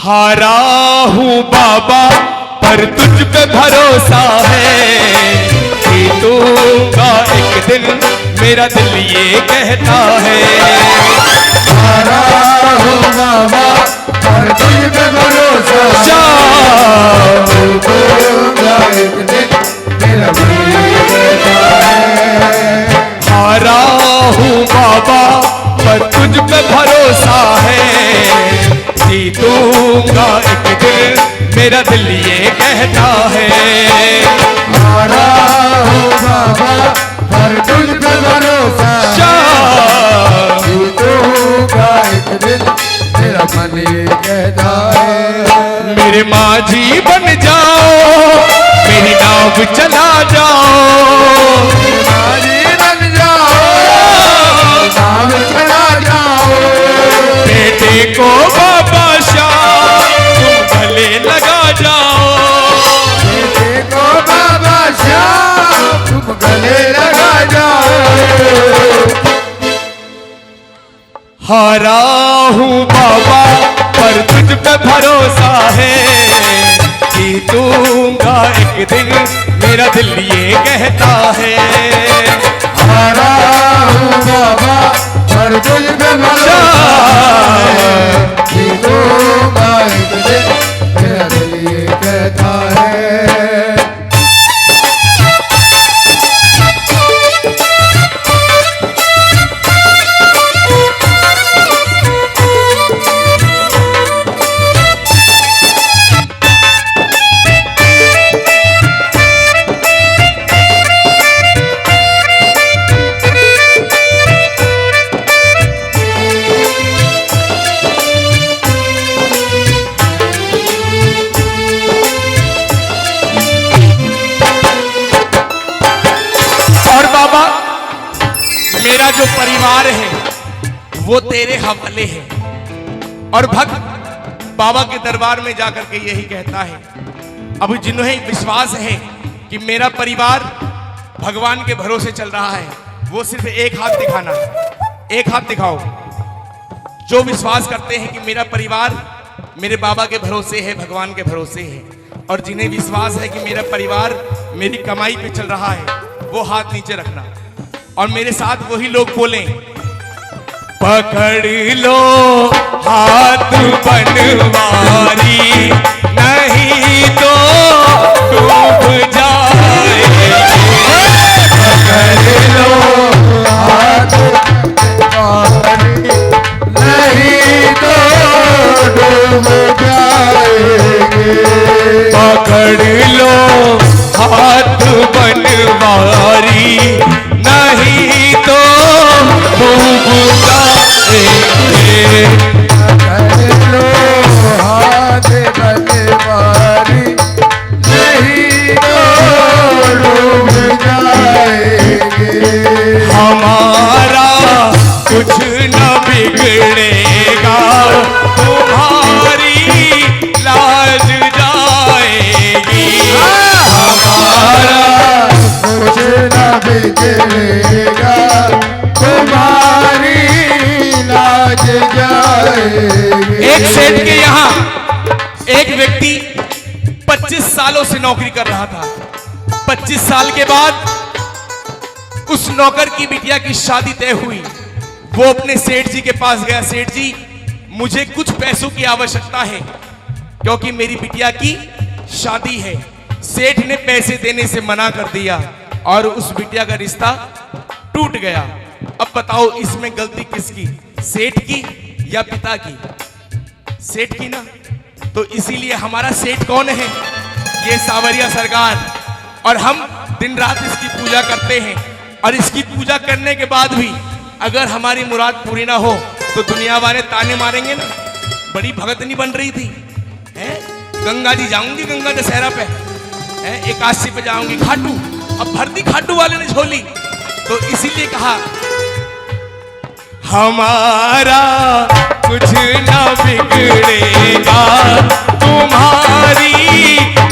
हारा हूँ बाबा पर तुझ पे भरोसा है, जीतूंगा एक दिन मेरा दिल ये कहता है। हारा हूँ बाबा पर तुझ पे भरोसा है, जीतूंगा एक दिन मेरा दिल ये कहता है। हारा हूँ बाबा पर तुझ पे भरोसा है, जीतूंगा एक दिन मेरा दिल ये कहता है। हारा हूँ बाबा पर तुझ पे भरोसा है, जीतूंगा एक दिन मेरा मन ये कहता है। मेरे माझी बन जाओ, मेरी नाव चला जाओ, माझी बन जाओ, नाव चला जाओ। बेटे को बाबा शाह तुम गले लगा जाओ, बेटे को बाबा शाह तुम गले लगा जाओ। हारा हूँ बाबा पर तुझ पे भरोसा है, जीतूंगा एक दिन मेरा दिल ये कहता है। हारा हूँ बाबा पर तुझ पे भरोसा है, जीतूंगा एक दिन मेरा दिल ये कहता है। मेरा जो परिवार है वो तेरे हवाले है, और भक्त बाबा के दरबार में जाकर के यही कहता है। अब जिन्हें विश्वास है कि मेरा परिवार भगवान के भरोसे चल रहा है, वो सिर्फ एक हाथ दिखाना, एक हाथ दिखाओ। जो विश्वास करते हैं कि मेरा परिवार मेरे बाबा के भरोसे है, भगवान के भरोसे है, और जिन्हें विश्वास है कि मेरा परिवार मेरी कमाई पे चल रहा है, वो हाथ नीचे रखना और मेरे साथ वही लोग बोलें, पकड़ लो हाथ बनवारी, नहीं तो डूब जाएंगे। पकड़ लो हाथ बनवारी, नहीं तो डूब जाएंगे। पकड़ लो हाथ बनवारी, नहीं तो डूब जाएंगे। पकड़ लो हाथ बनवारी, नहीं तो डूब जाएंगे। हमारा कुछ न बिगड़ेगा, तुम्हारी लाज जाएगी। हमारा कुछ न बिगड़ेगा, तुम्हारी लाज जाएगी। एक सेठ के यहाँ एक व्यक्ति 25 सालों से नौकरी कर रहा था। 25 साल के बाद उस नौकर की बिटिया की शादी तय हुई। वो अपने सेठ जी के पास गया, सेठ जी मुझे कुछ पैसों की आवश्यकता है क्योंकि मेरी बिटिया की शादी है। सेठ ने पैसे देने से मना कर दिया और उस बिटिया का रिश्ता टूट गया। अब बताओ इसमें गलती किसकी, सेठ की या पिता की? सेठ की ना। तो इसीलिए हमारा सेठ कौन है? ये सावरिया सरकार। और हम दिन रात इसकी पूजा करते हैं, और इसकी पूजा करने के बाद भी अगर हमारी मुराद पूरी ना हो तो दुनिया वाले ताने मारेंगे ना। बड़ी भगतनी बन रही थी, हैं? गंगा जी जाऊंगी, गंगा दशहरा पे, हैं? एकादशी पे जाऊंगी, खाटू। अब भरती खाटू वाले ने झोली। तो इसीलिए कहा हमारा कुछ ना बिगड़ेगा, तुम्हारी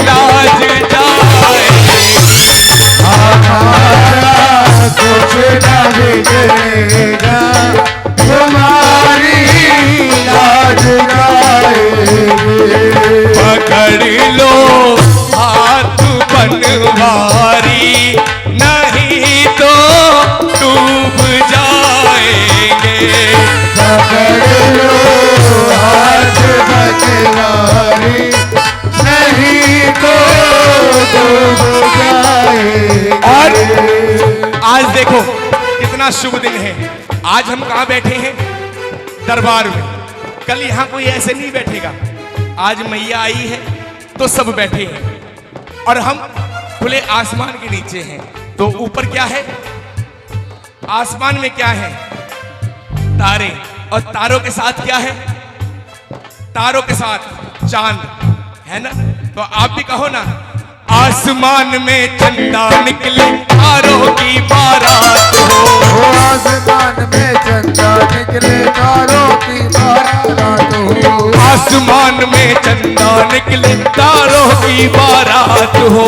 लाज जाएगी। हमारा कुछ न बिगड़ेगा, तुम्हारी लाज जाएगी। पकड़ लो हाथ बनवारी, नहीं तो डूब जाएंगे। पकड़ लो हाथ बनवारी, नहीं तो डूब जाएंगे। और आज देखो कितना शुभ दिन है। आज हम कहाँ बैठे हैं? दरबार में। कल यहाँ कोई ऐसे नहीं बैठेगा। आज मैया आई है तो सब बैठे हैं और हम खुले आसमान के नीचे हैं। तो ऊपर क्या है? आसमान में क्या है? तारे। और तारों के साथ क्या है? तारों के साथ चांद है ना। तो आप भी कहो ना, आसमान में चंदा निकले तारों की बारात हो। आसमान में चंदा निकले तारों की बारात हो। आसमान में चंदा निकले तारों की बारात हो।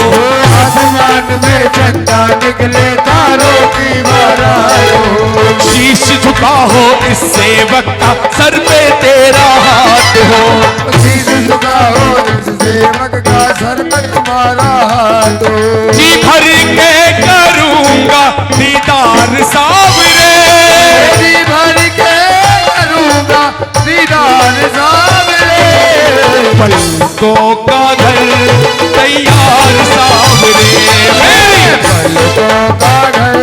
आसमान में चंदा निकले तारों की बारात हो। शीश झुका हो इस सेवक का, सर पे तेरा हाथ हो। शीश झुका हो इस सेवक का, सर पे तुम्हारा हाथ हो। जी भर के करूंगा दीदार सावरे, जी भर के करूंगा दीदार सावरे। पलकों का घर तैयार सावरे, पलकों का घर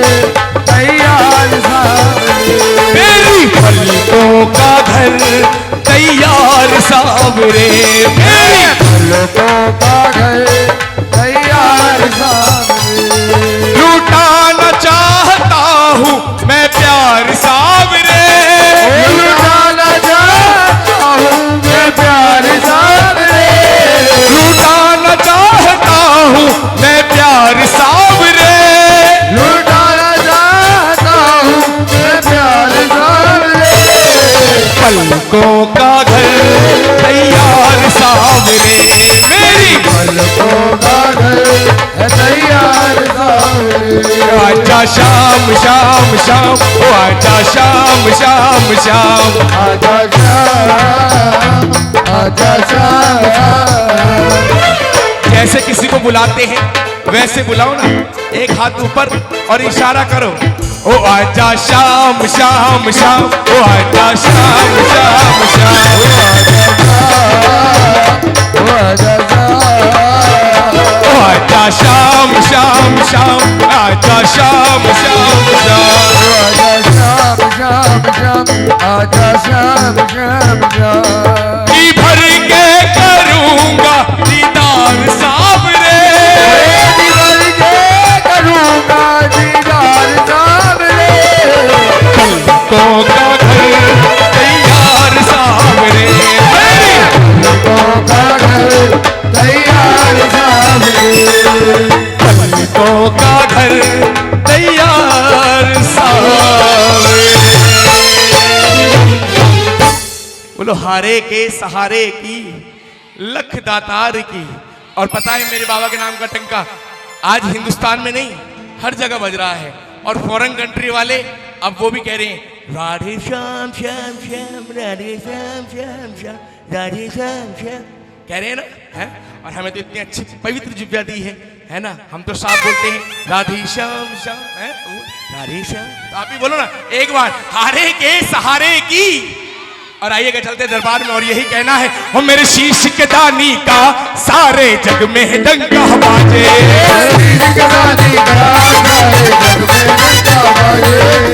तैयार सावरे। मेरी पलकों का घर तैयार सावरे, मेरी पलकों का घर तैयार सावरे। लुटाना चाहता हूँ मैं प्यार सावरे, लुटाना चाहता हूँ मैं प्यार सावरे। लुटाना चाहता हूँ मैं प्यार सावरे। लुटाना चाहता हूँ मैं प्यार सावरे। पलकों का घर तैयार सावरे, मेरी पलकों का घर है तैयार सावरे। आजा शाम शाम शाम, ओ आजा शाम शाम शाम। आजा शाम, आजा शाम। जैसे किसी को बुलाते हैं वैसे बुलाओ ना, एक हाथ ऊपर और इशारा करो। ओ आजा शाम शाम शाम, ओ आजा शाम शाम शाम। ओ आजा शाम, ओ आजा शाम शाम शाम, आजा शाम शाम शाम। आजा शाम शाम शाम, आजा शाम शाम शाम। जी भर के करूंगा दीदार सावरे, जी भर के करूंगा दीदार सावरे। पलकों का घर तैयार सावरे, पलकों का घर तैयार सावरे। पलकों का घर तैयार सावरे। बोलो हारे के सहारे की, लख दातार की। और पता है मेरे बाबा के नाम का टंका आज हिंदुस्तान में नहीं हर जगह बज रहा है। और फॉरेन कंट्री वाले अब वो भी कह रहे हैं राधे श्याम श्याम श्याम, राधे श्याम श्याम श्याम, राधे श्याम श्याम कह रहे हैं ना, है। और हमें तो इतनी अच्छी पवित्र जिब्या दी है ना। हम तो साफ बोलते हैं राधे श्याम श्याम, है राधे श्याम। तो आप भी बोलो ना एक बार, हारे के सहारे की। और आइएगा चलते दरबार में और यही कहना है, ओ मेरे शीश के दानी का सारे जग में डंका बाजे।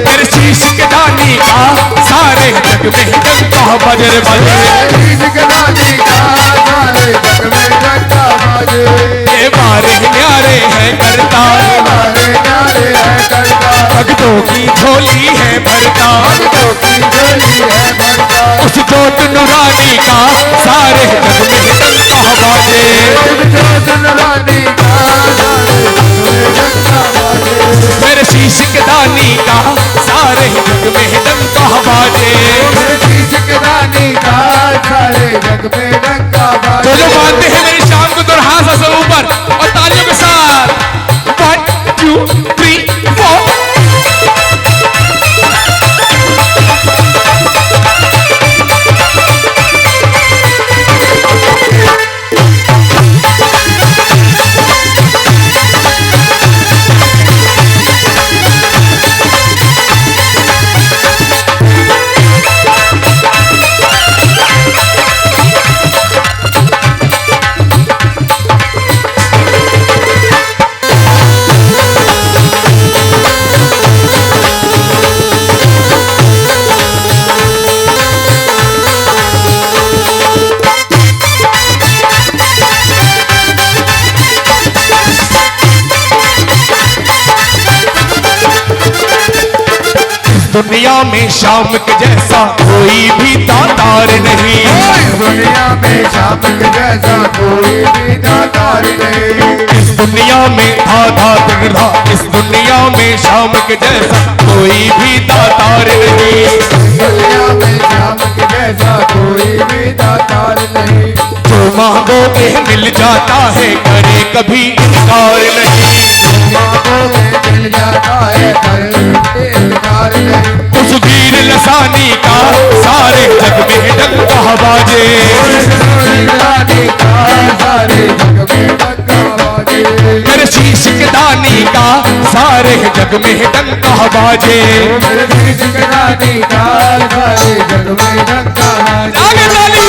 मेरे शीश के दानी का सारे जग में डंका बजर बजे। ये मारे न्यारे हैं करता, भक्तों की झोली है भरता। उस जोत नुरानी का सारे जग में डंका बाजे। मेरे शीश के दानी का सारे जग में डंका बाजे। जो मानते हैं मेरी शाम को तो हाथ से ऊपर और तालियों के साथ 1 2 3 4। में श्याम के जैसा कोई भी दातार नहीं। इस दुनिया में श्याम के जैसा कोई भी दातार नहीं। इस दुनिया में धाधा तिरधा, इस दुनिया में श्याम के जैसा कोई भी दातार नहीं। इस दुनिया में श्याम के जैसा कोई भी दातार नहीं। जो मांगोगे मिल जाता है, करे कभी इनकार नहीं। मांगोगे मिल जाता है, करे इनकार नहीं। उस वीर लसानी का सारे जग में डंका बाजे। लसानी का सारे जग में डंका बाजे। मेरे शीश के दानी का सारे जग में डंका बाजे। मेरे शीश के दानी का सारे जग में डंका बाजे। आगे ताली।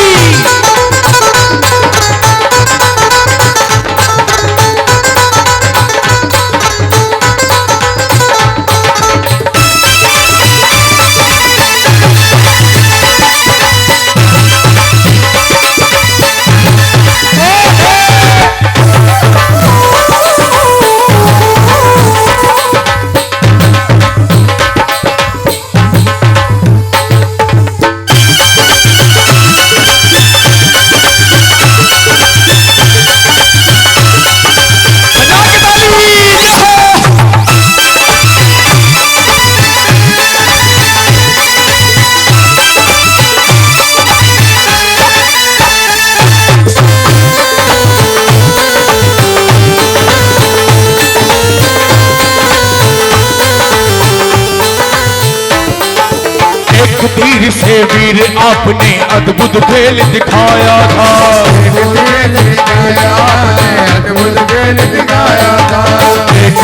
तीर से वीर आपने अद्भुत खेल दिखाया था। अद्भुत खेल दिखाया था। एक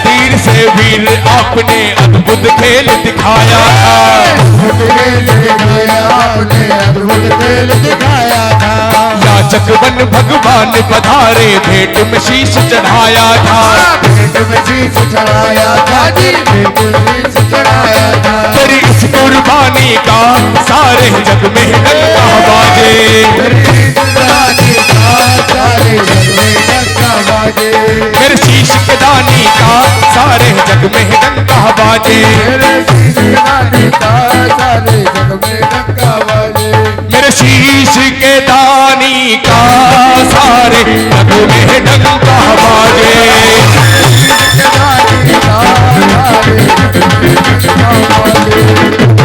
तीर से वीर आपने अद्भुत खेल दिखाया था। अद्भुत खेल दिखाया था। याचक बन भगवान पधारे, भेंट में शीश चढ़ाया था। भेंट में शीश चढ़ाया था जी, भेंट में शीश चढ़ाया था। तेरी इस कुर्बानी का सारे जग में डंका बाजे। मेरे शीश के दानी का सारे जग में डंका बाजे। मेरे शीश के दानी का सारे जग में डंका बाजे। मेरे शीश के दानी का सारे जग में डंका बाजे।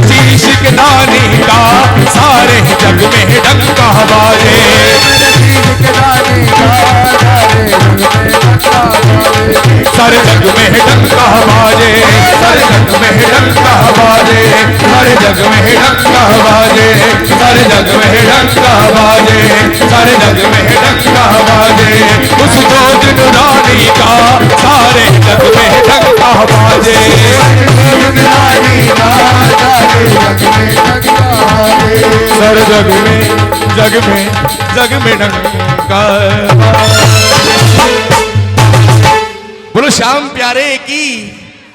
शीश के दानी का सारे जग में डंका बाजे। सारे जग में डंका बाजे। सारे जग में डंका बाजे। सारे जग में डंका बाजे। सारे जग में डंका बाजे। सारे जग में डंका बाजे। उस दो दिन रानी का सारे जग में डंका बाजे। सारे जग में डंका। बोलो श्याम प्यारे की।